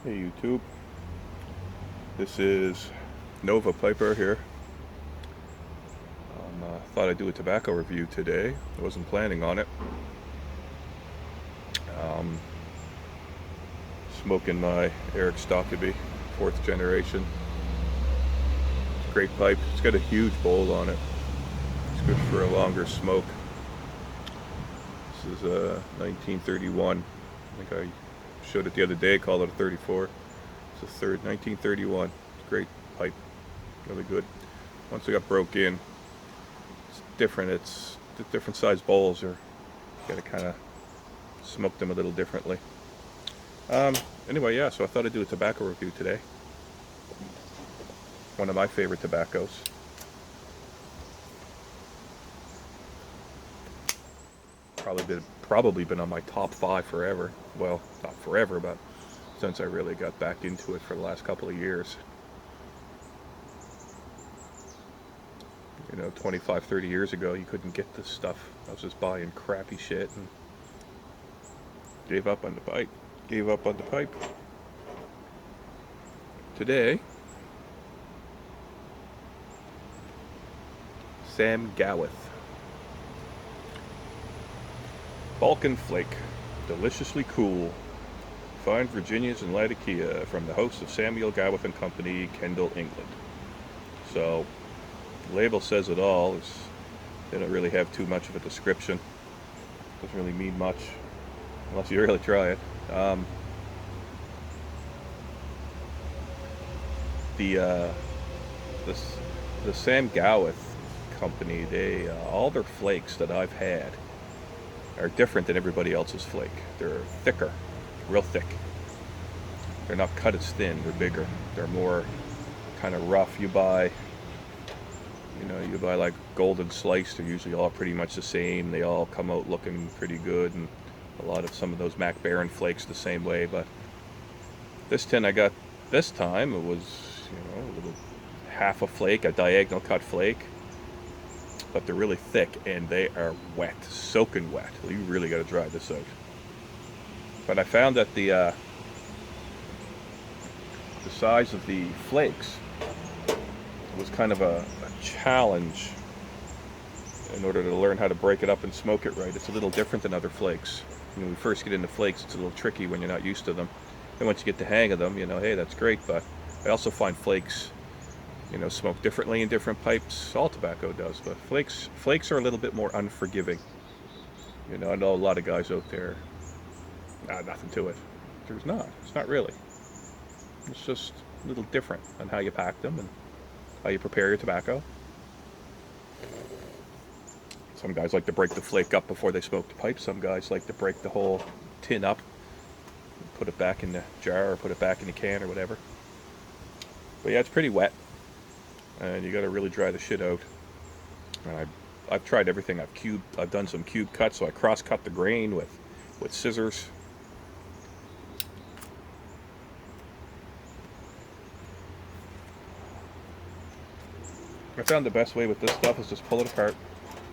Hey YouTube, this is Nova Piper here. Thought I'd do a tobacco review today. I wasn't planning on it. Um, Smoking my Eric Stockaby, 4th generation. Great pipe. It's got a huge bowl on it. It's good for a longer smoke. This is a 1931. I think I showed it the other day, called it a 34. It's a third 1931. Great pipe, really good. Once it got broke in, it's different. It's the different size bowls are, you gotta kind of smoke them a little differently. Um, anyway, yeah, so I thought I'd do a tobacco review today. One of my favorite tobaccos. Probably been on my top 5 forever. Well, not forever, but since I really got back into it for the last couple of years. 25, 30 years ago, you couldn't get this stuff. I was just buying crappy shit and gave up on the pipe. Today, Sam Gawith Balkan Flake, deliciously cool. Fine Virginias and Latakia from the host of Samuel Gawith and Company, Kendal, England. So, the label says it all. They don't really have too much of a description. Doesn't really mean much unless you really try it. The uh, the the Sam Gawith Company, they all their flakes that I've had are different than everybody else's flake. They're thicker, real thick. They're not cut as thin. They're bigger. They're more kind of rough. You buy like golden slice. They're usually all pretty much the same. They all come out looking pretty good, and a lot of some of those Mac Baron flakes the same way. But this tin I got this time, it was a little half a flake, a diagonal cut flake, but they're really thick and they are wet, soaking wet. You really got to dry this out. But I found that the size of the flakes was kind of a challenge in order to learn how to break it up and smoke it right. It's a little different than other flakes. When we first get into flakes, it's a little tricky when you're not used to them. And once you get the hang of them, hey, that's great. But I also find flakes, smoke differently in different pipes. All tobacco does, but flakes are a little bit more unforgiving. I know a lot of guys out there, nothing to it. There's not. It's not really. It's just a little different on how you pack them and how you prepare your tobacco. Some guys like to break the flake up before they smoke the pipe. Some guys like to break the whole tin up, put it back in the jar or put it back in the can or whatever. But yeah, it's pretty wet, and you got to really dry the shit out. And I've tried everything. I've done some cube cuts, so I cross cut the grain with scissors. I found the best way with this stuff is just pull it apart,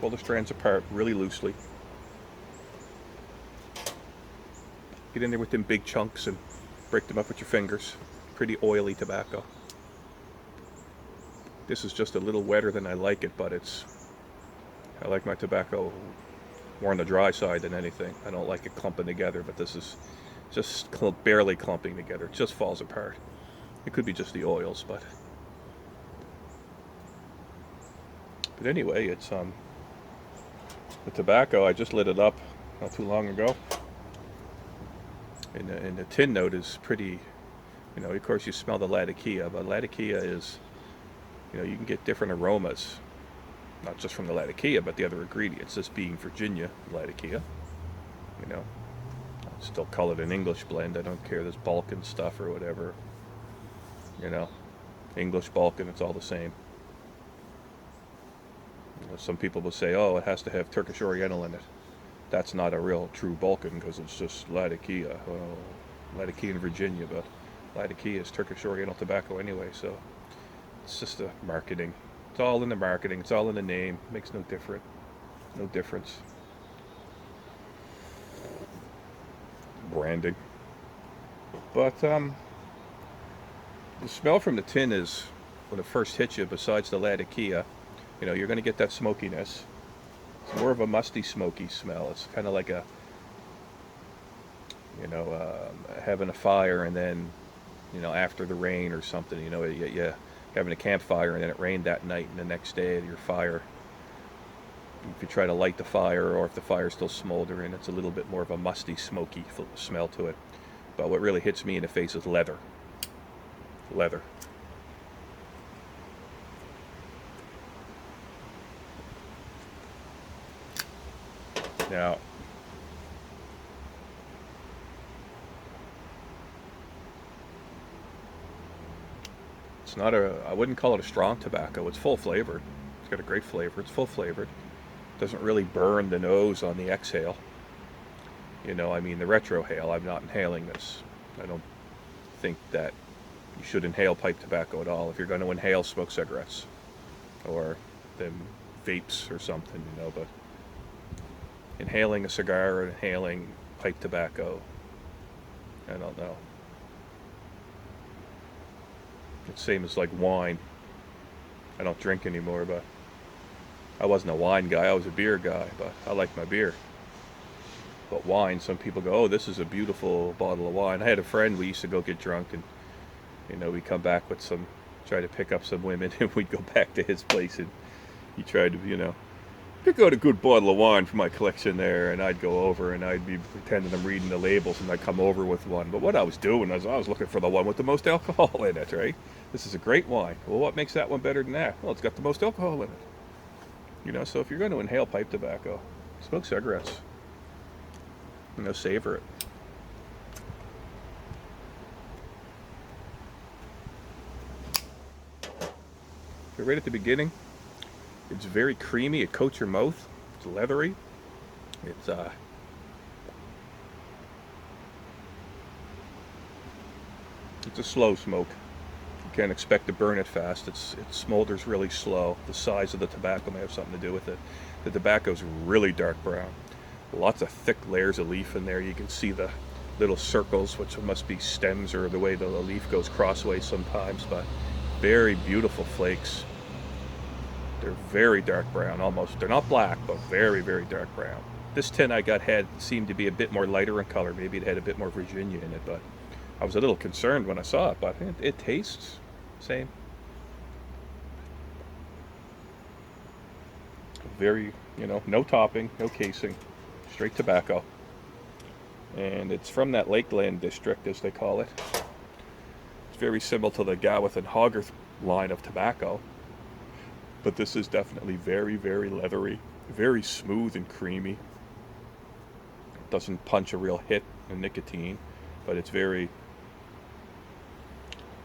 pull the strands apart really loosely. Get in there with them big chunks and break them up with your fingers. Pretty oily tobacco. This is just a little wetter than I like it, but I like my tobacco more on the dry side than anything. I don't like it clumping together, but this is just barely clumping together. It just falls apart. It could be just the oils, but anyway, it's the tobacco. I just lit it up not too long ago, and the tin note is pretty. Of course, you smell the Latakia, but Latakia is, you can get different aromas, not just from the Latakia, but the other ingredients. This being Virginia Latakia, I still call it an English blend. I don't care this Balkan stuff or whatever. English Balkan, it's all the same. Some people will say, oh, it has to have Turkish Oriental in it. That's not a real true Balkan because it's just Latakia. Latakia in Virginia, but Latakia is Turkish Oriental tobacco anyway, so it's just the marketing. It's all in the marketing. It's all in the name. It makes no difference. Branding. But The smell from the tin is, when it first hits you, besides the latakia, you're going to get that smokiness. It's more of a musty, smoky smell. It's kind of like having a fire and then, after the rain or something, you having a campfire and then it rained that night, and the next day your fire, if you try to light the fire, or if the fire's still smoldering, it's a little bit more of a musty, smoky smell to it. But what really hits me in the face is leather. Leather. Now, it's not I wouldn't call it a strong tobacco. It's full flavored. It's got a great flavor. It's full flavored. Doesn't really burn the nose on the exhale. The retrohale, I'm not inhaling this. I don't think that you should inhale pipe tobacco at all. If you're going to inhale, smoke cigarettes or them vapes or something, but inhaling a cigar or inhaling pipe tobacco, I don't know. It's the same as like wine. I don't drink anymore, but I wasn't a wine guy. I was a beer guy, but I like my beer. But wine, some people go, oh, this is a beautiful bottle of wine. I had a friend, we used to go get drunk, and we'd come back with try to pick up some women, and we'd go back to his place, and he tried to, pick out a good bottle of wine for my collection there, and I'd go over and I'd be pretending I'm reading the labels, and I'd come over with one. But what I was doing is I was looking for the one with the most alcohol in it, right? This is a great wine. Well, what makes that one better than that? Well, it's got the most alcohol in it. So if you're going to inhale pipe tobacco, smoke cigarettes. Savor it. But right at the beginning, it's very creamy. It coats your mouth. It's leathery. It's a slow smoke. You can't expect to burn it fast. It smolders really slow. The size of the tobacco may have something to do with it. The tobacco's really dark brown. Lots of thick layers of leaf in there. You can see the little circles, which must be stems or the way the leaf goes crossways sometimes, but very beautiful flakes. They're very dark brown, almost. They're not black, but very, very dark brown. This tin I got seemed to be a bit more lighter in color. Maybe it had a bit more Virginia in it, but I was a little concerned when I saw it, but it tastes same. Very, no topping, no casing, straight tobacco. And it's from that Lakeland district, as they call it. It's very similar to the Gawith and Hogarth line of tobacco. But this is definitely very, very leathery, very smooth and creamy. It doesn't punch a real hit in nicotine, but it's very,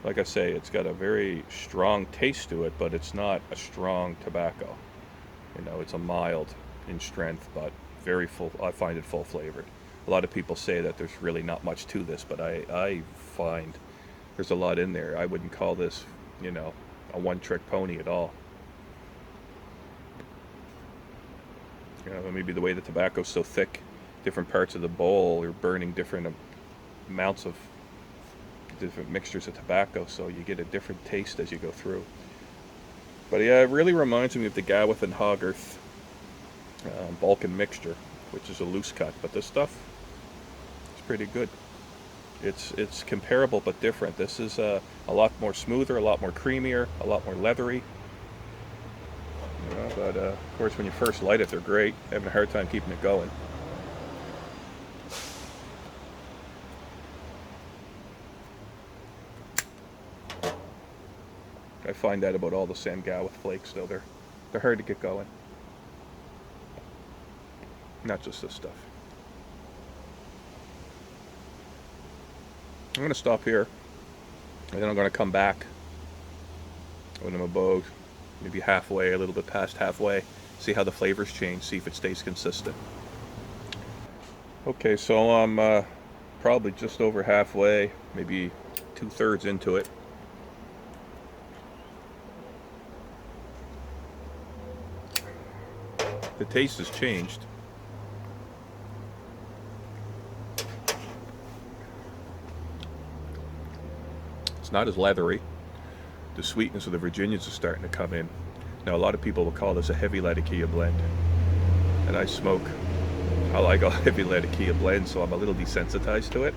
like I say, it's got a very strong taste to it, but it's not a strong tobacco. It's a mild in strength, but very full. I find it full flavored. A lot of people say that there's really not much to this, but I find there's a lot in there. I wouldn't call this, a one-trick pony at all. Maybe the way the tobacco's so thick, different parts of the bowl, you're burning different amounts of different mixtures of tobacco, so you get a different taste as you go through. But yeah, it really reminds me of the Gawith and Hogarth Balkan mixture, which is a loose cut. But this stuff is pretty good. It's comparable but different. This is a lot more smoother, a lot more creamier, a lot more leathery. But of course, when you first light it, they're great. Having a hard time keeping it going. I find that about all the Sam Gawith flakes, though. They're hard to get going. Not just this stuff. I'm going to stop here, and then I'm going to come back when I'm about maybe halfway, a little bit past halfway, see how the flavors change, see if it stays consistent. Okay, so I'm probably just over halfway, maybe 2/3 into it. The taste has changed. It's not as leathery. The sweetness of the Virginias is starting to come in. Now, a lot of people will call this a heavy Latakia blend, and I like a heavy Latakia blend, so I'm a little desensitized to it.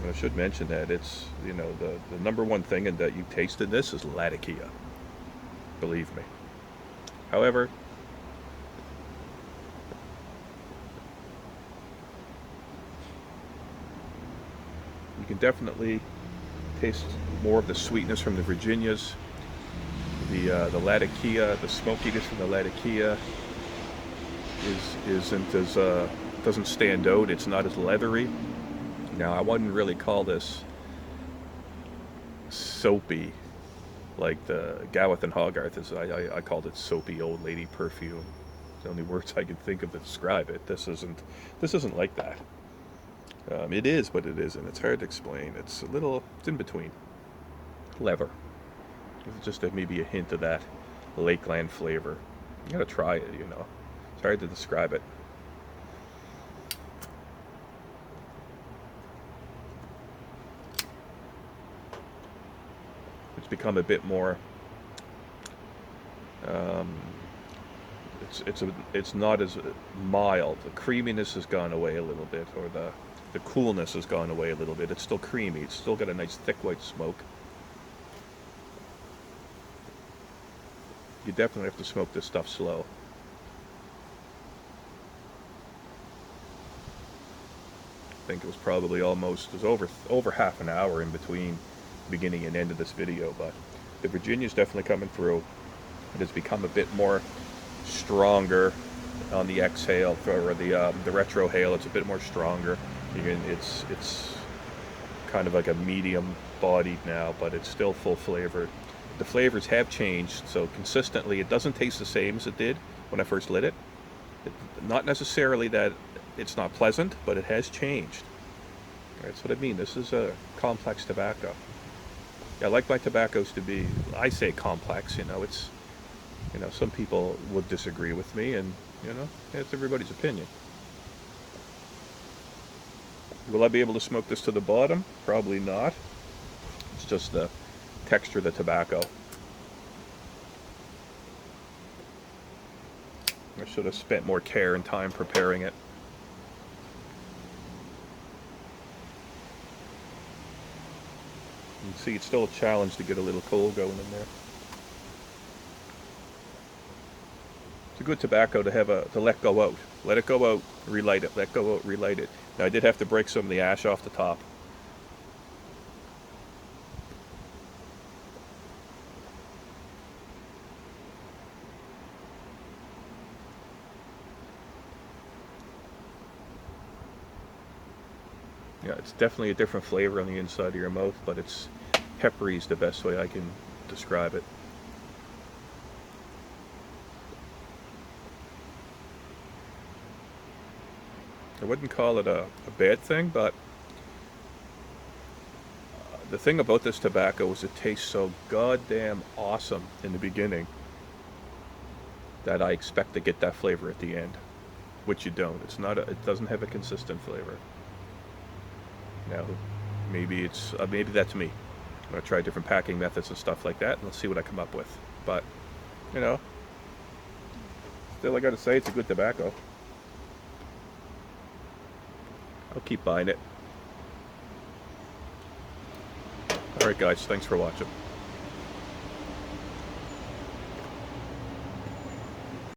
And I should mention that it's, you know, the number one thing that you taste in this is Latakia. Believe me. However, you can definitely taste more of the sweetness from the Virginias. The Latakia, the smokiness from the Latakia doesn't stand out. It's not as leathery. Now, I wouldn't really call this soapy like the Gawith and Hogarth is. I called it soapy old lady perfume. It's the only words I can think of to describe it. This isn't like that. It is, but it isn't. It's hard to explain. It's in between. Leather. It's just maybe a hint of that lakeland flavor. You gotta try it, you know. It's hard to describe it. It's become a bit more. It's not as mild. The creaminess has gone away a little bit, or the coolness has gone away a little bit. It's still creamy. It's still got a nice thick white smoke. You definitely have to smoke this stuff slow. I think it was probably over half an hour in between beginning and end of this video, but the Virginia's definitely coming through. It has become a bit more stronger on the exhale, or the retrohale. It's a bit more stronger. It's kind of like a medium bodied now, but it's still full flavored. The flavors have changed, so consistently it doesn't taste the same as it did when I first lit it. Not necessarily that it's not pleasant, but it has changed. That's what I mean. This is a complex tobacco. I like my tobaccos to be, I say complex, you know, some people would disagree with me, and, you know, it's everybody's opinion. Will I be able to smoke this to the bottom? Probably not. It's just the texture of the tobacco. I should have spent more care and time preparing it. You can see it's still a challenge to get a little coal going in there. It's a good tobacco to let go out. Let it go out, relight it. Let go out, relight it. Now, I did have to break some of the ash off the top. Yeah, it's definitely a different flavor on the inside of your mouth, but it's peppery is the best way I can describe it. I wouldn't call it a bad thing, but the thing about this tobacco is it tastes so goddamn awesome in the beginning that I expect to get that flavor at the end, which you don't. It doesn't have a consistent flavor. Now, maybe that's me. I'm gonna try different packing methods and stuff like that, and let's see what I come up with. But, you know, still I gotta say it's a good tobacco. I'll keep buying it. Alright guys, thanks for watching.